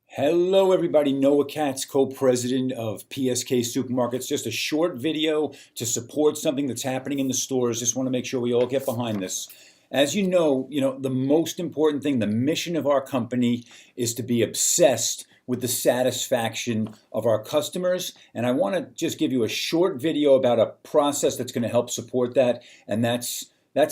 Hello everybody, Noah Katz, co-president of PSK Supermarkets. Just a short video to support something that's happening in the stores. Just want to make sure we all get behind this. As you know, the most important thing, the mission of our company is to be obsessed with the satisfaction of our customers. And I want to just give you a short video about a process that's going to help support that. And that's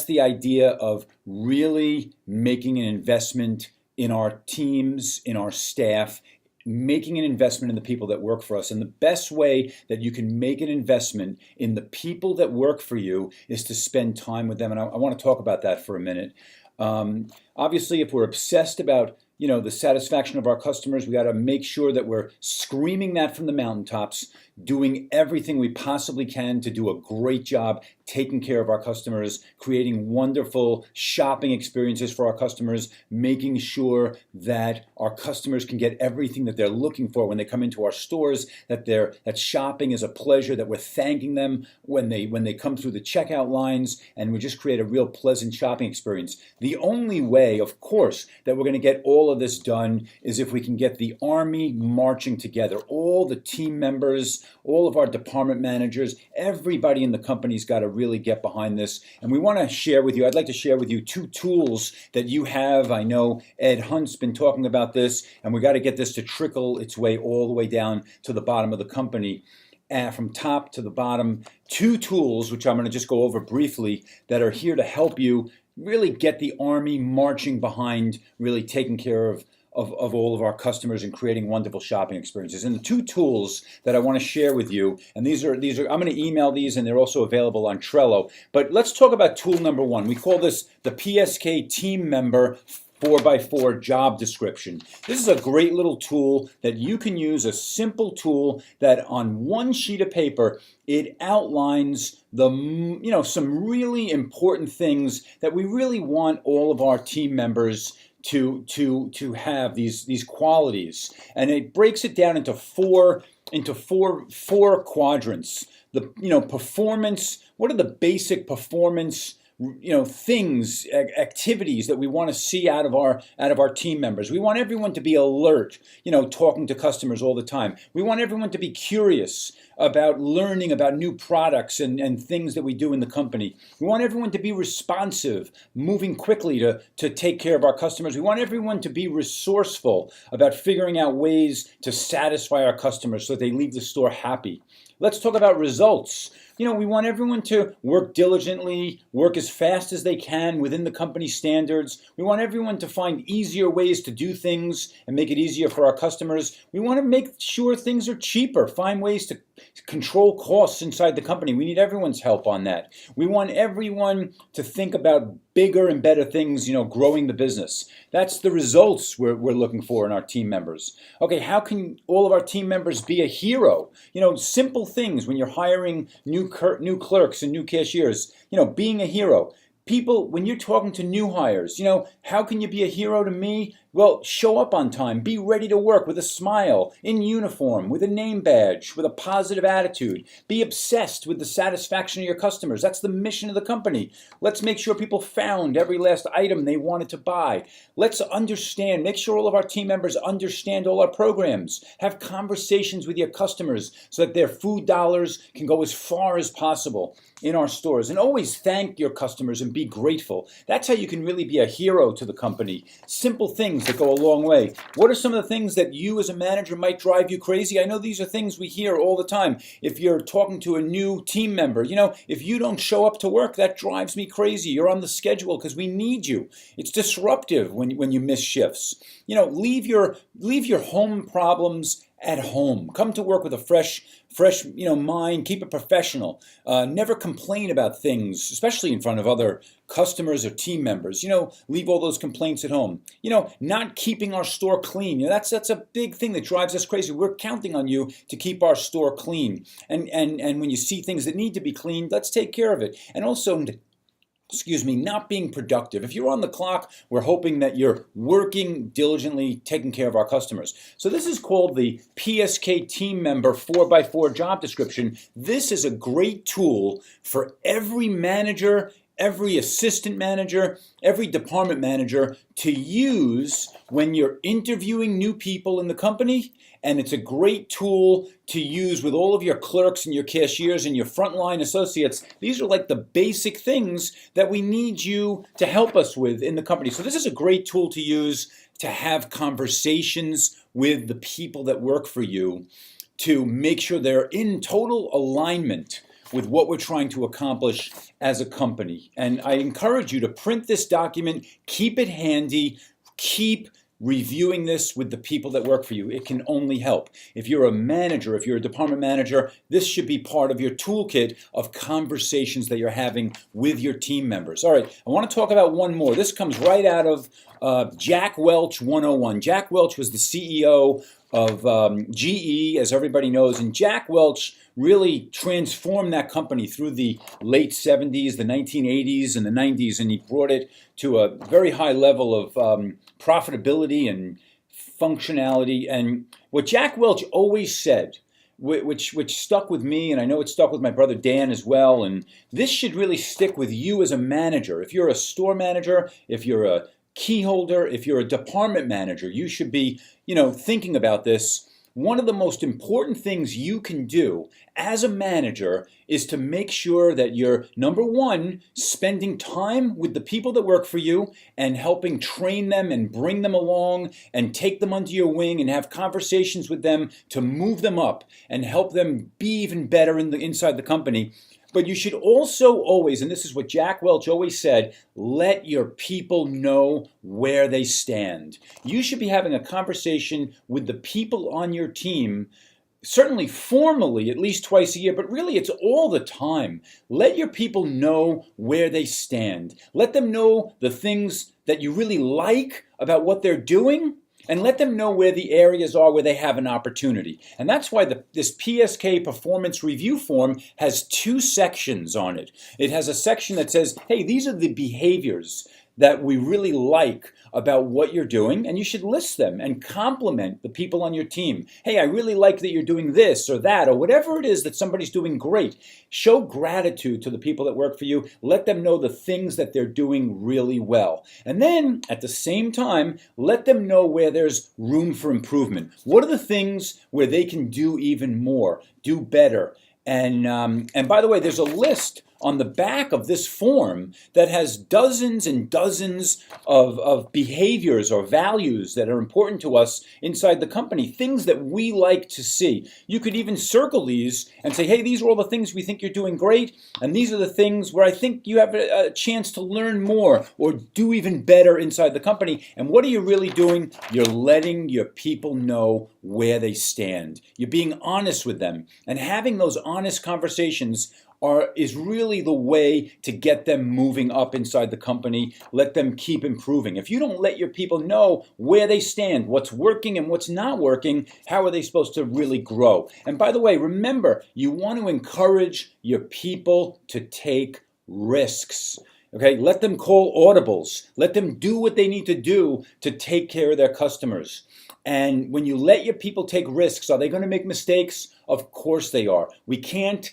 the idea of really making an investment in our teams, in our staff, making an investment in the people that work for us. And the best way that you can make an investment in the people that work for you is to spend time with them. And I want to talk about that for a minute. Obviously, if we're obsessed about the satisfaction of our customers, we got to make sure that we're screaming that from the mountaintops, doing everything we possibly can to do a great job taking care of our customers, creating wonderful shopping experiences for our customers, making sure that our customers can get everything that they're looking for when they come into our stores, that shopping is a pleasure, that we're thanking them when they come through the checkout lines, and we just create a real pleasant shopping experience. The only way, of course, that we're going to get all of this done is if we can get the Army marching together. All the team members, all of our department managers, everybody in the company's got to really get behind this. And we want to share with you, I'd like to share with you two tools that you have. I know Ed Hunt's been talking about this, and we got to get this to trickle its way all the way down to the bottom of the company. From top to the bottom, two tools, which I'm going to just go over briefly, that are here to help you really get the Army marching behind, really taking care of all of our customers and creating wonderful shopping experiences. And the two tools that I want to share with you, and these are I'm going to email these, and they're also available on Trello. But let's talk about tool number one. We call this the PSK Team Member 4x4 job description. This is a great little tool that you can use, a simple tool that on one sheet of paper, it outlines some really important things that we really want all of our team members to have, these qualities. And it breaks it down into four quadrants. Performance, what are the basic performance things, activities that we want to see out of our team members. We want everyone to be alert, talking to customers all the time. We want everyone to be curious about learning about new products and things that we do in the company. We want everyone to be responsive, moving quickly to take care of our customers. We want everyone to be resourceful about figuring out ways to satisfy our customers so that they leave the store happy. Let's talk about results. We want everyone to work diligently, work as fast as they can within the company standards. We want everyone to find easier ways to do things and make it easier for our customers. We want to make sure things are cheaper, find ways to control costs inside the company. We need everyone's help on that. We want everyone to think about bigger and better things, growing the business. That's the results we're looking for in our team members. Okay, how can all of our team members be a hero? Simple things when you're hiring new clerks and new cashiers, being a hero. People, when you're talking to new hires, how can you be a hero to me? Well, show up on time, be ready to work with a smile, in uniform, with a name badge, with a positive attitude. Be obsessed with the satisfaction of your customers. That's the mission of the company. Let's make sure people found every last item they wanted to buy. Let's understand, make sure all of our team members understand all our programs. Have conversations with your customers so that their food dollars can go as far as possible in our stores. And always thank your customers and be grateful. That's how you can really be a hero to the company. Simple things that go a long way. What are some of the things that you as a manager might drive you crazy? I know these are things we hear all the time. If you're talking to a new team member, if you don't show up to work, that drives me crazy. You're on the schedule because we need you. It's disruptive when you miss shifts. Leave your home problems at home. Come to work with a fresh mind. Keep it professional. Never complain about things, especially in front of other customers or team members. Leave all those complaints at home. Not keeping our store clean. That's a big thing that drives us crazy. We're counting on you to keep our store clean. And when you see things that need to be cleaned, let's take care of it. And also, not being productive. If you're on the clock, we're hoping that you're working diligently, taking care of our customers. So this is called the PSK Team Member 4x4 job description. This is a great tool for every manager every assistant manager, every department manager to use when you're interviewing new people in the company. And it's a great tool to use with all of your clerks and your cashiers and your frontline associates. These are like the basic things that we need you to help us with in the company. So this is a great tool to use to have conversations with the people that work for you to make sure they're in total alignment with what we're trying to accomplish as a company. And I encourage you to print this document, keep it handy, keep reviewing this with the people that work for you. It can only help. If you're a manager, if you're a department manager, this should be part of your toolkit of conversations that you're having with your team members. All right, I want to talk about one more. This comes right out of Jack Welch 101. Jack Welch was the CEO of GE, as everybody knows, and Jack Welch really transformed that company through the late 70s, the 1980s, and the 90s, and he brought it to a very high level of profitability and functionality. And what Jack Welch always said, which stuck with me, and I know it stuck with my brother Dan as well, and this should really stick with you as a manager. If you're a store manager, if you're a key holder, if you're a department manager, you should be, thinking about this. One of the most important things you can do as a manager is to make sure that you're, number one, spending time with the people that work for you and helping train them and bring them along and take them under your wing and have conversations with them to move them up and help them be even better inside the company. But you should also always, and this is what Jack Welch always said, let your people know where they stand. You should be having a conversation with the people on your team, certainly formally at least twice a year, but really it's all the time. Let your people know where they stand. Let them know the things that you really like about what they're doing, and let them know where the areas are where they have an opportunity. And that's why this PSK performance review form has two sections on it. It has a section that says, hey, these are the behaviors that we really like about what you're doing, and you should list them and compliment the people on your team. Hey, I really like that you're doing this or that or whatever it is that somebody's doing great. Show gratitude to the people that work for you. Let them know the things that they're doing really well. And then at the same time, let them know where there's room for improvement. What are the things where they can do even more, do better? And by the way, there's a list on the back of this form that has dozens and dozens of behaviors or values that are important to us inside the company, things that we like to see. You could even circle these and say, hey, these are all the things we think you're doing great, and these are the things where I think you have a chance to learn more or do even better inside the company. And what are you really doing? You're letting your people know where they stand. You're being honest with them, and having those honest conversations is really the way to get them moving up inside the company. Let them keep improving. If you don't let your people know where they stand, what's working and what's not working, how are they supposed to really grow? And by the way, remember, you want to encourage your people to take risks. Okay, let them call audibles. Let them do what they need to do to take care of their customers. And when you let your people take risks, are they going to make mistakes? Of course they are. We can't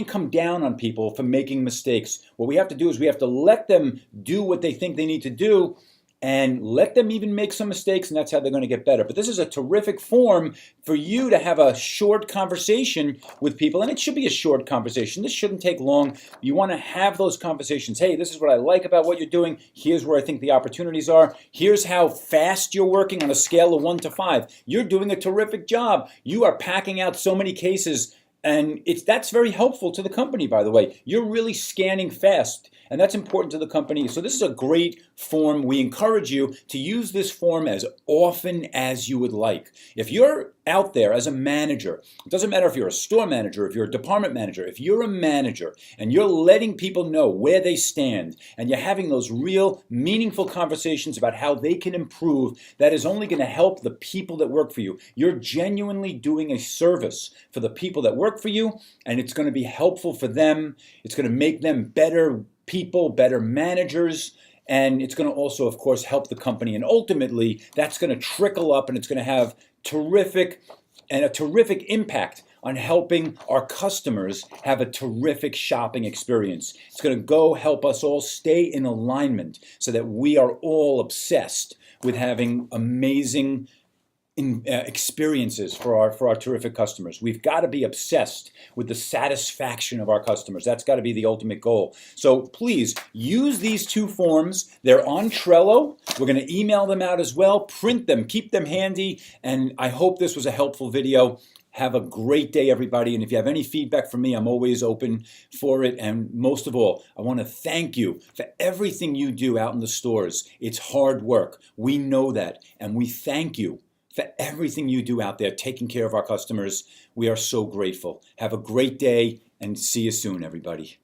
come down on people for making mistakes. What we have to do is we have to let them do what they think they need to do, and let them even make some mistakes, and that's how they're going to get better. But this is a terrific form for you to have a short conversation with people, and it should be a short conversation. This shouldn't take long. You want to have those conversations. Hey, this is what I like about what you're doing. Here's where I think the opportunities are. Here's how fast you're working on a scale of 1 to 5. You're doing a terrific job. You are packing out so many cases, and that's very helpful to the company, by the way. You're really scanning fast, and that's important to the company. So this is a great form. We encourage you to use this form as often as you would like. If you're out there as a manager, it doesn't matter if you're a store manager, if you're a department manager, if you're a manager and you're letting people know where they stand and you're having those real meaningful conversations about how they can improve, that is only going to help the people that work for you. You're genuinely doing a service for the people that work for you, and it's going to be helpful for them. It's going to make them better people, better managers, and it's going to also, of course, help the company. And ultimately, that's going to trickle up, and it's going to have a terrific impact on helping our customers have a terrific shopping experience. It's going to go help us all stay in alignment so that we are all obsessed with having amazing experiences for our terrific customers. We've got to be obsessed with the satisfaction of our customers. That's got to be the ultimate goal. So please use these 2 forms. They're on Trello. We're going to email them out as well. Print them, keep them handy, and I hope this was a helpful video. Have a great day, everybody. And if you have any feedback from me, I'm always open for it. And most of all, I want to thank you for everything you do out in the stores. It's hard work. We know that, and we thank you for everything you do out there, taking care of our customers. We are so grateful. Have a great day, and see you soon, everybody.